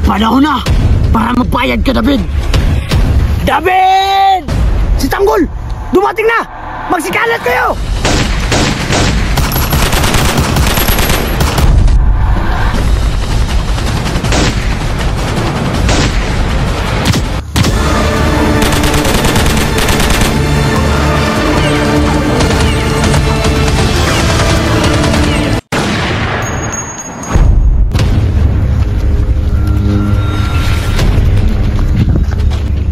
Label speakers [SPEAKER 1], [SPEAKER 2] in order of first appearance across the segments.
[SPEAKER 1] Panahon na para magbayad ka, David! David! Si Tanggol! Dumating na! Magsikalat kayo!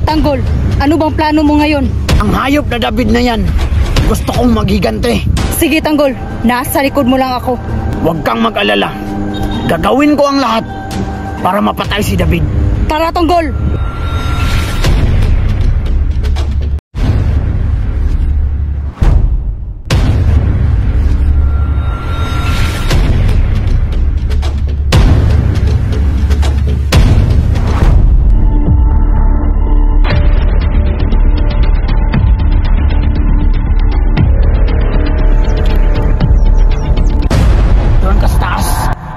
[SPEAKER 2] Tanggol, ano bang plano mo ngayon?
[SPEAKER 1] Ang hayop na David na yan, gusto kong maghigante.
[SPEAKER 2] Sige Tanggol, nasa likod mo lang ako.
[SPEAKER 1] Huwag kang mag-alala. Gagawin ko ang lahat para mapatay si David.
[SPEAKER 2] Tara Tanggol!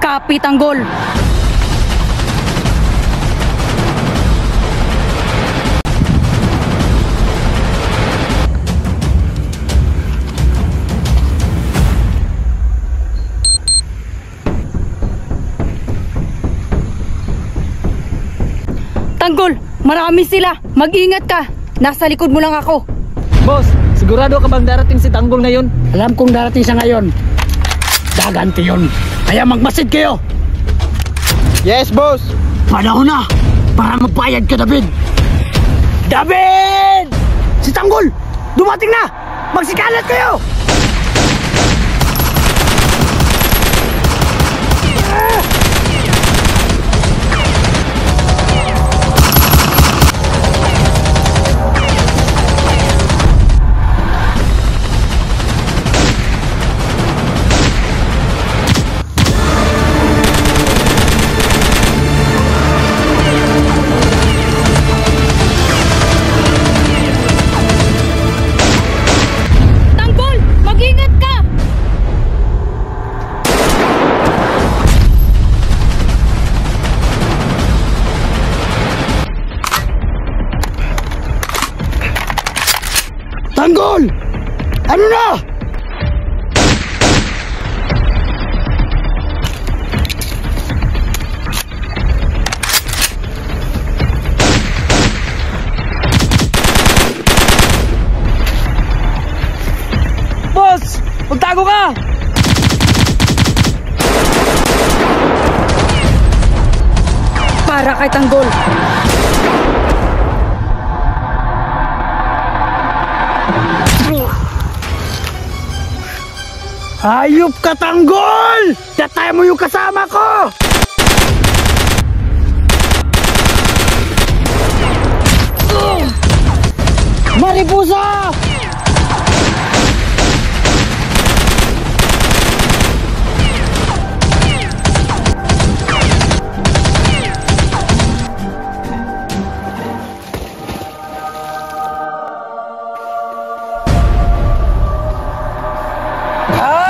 [SPEAKER 2] Kapi Tanggol! Tanggol, marami sila. Mag-ingat ka. Nasa likod mo lang ako.
[SPEAKER 3] Boss, sigurado ka bang darating si Tanggol ngayon?
[SPEAKER 1] Alam kong darating siya ngayon. Gaganti yun. Kaya magmasid kayo.
[SPEAKER 3] Yes, boss.
[SPEAKER 1] Panahon na para magbayad ka, David. David! Si Tanggol! Dumating na! Magsikalat kayo! Tanggol! Ano na?
[SPEAKER 3] Boss! Magtago ka!
[SPEAKER 2] Para kay Tanggol.
[SPEAKER 1] Hayop ka, Tanggol! Datay mo yung kasama ko! Maripusa! Ah!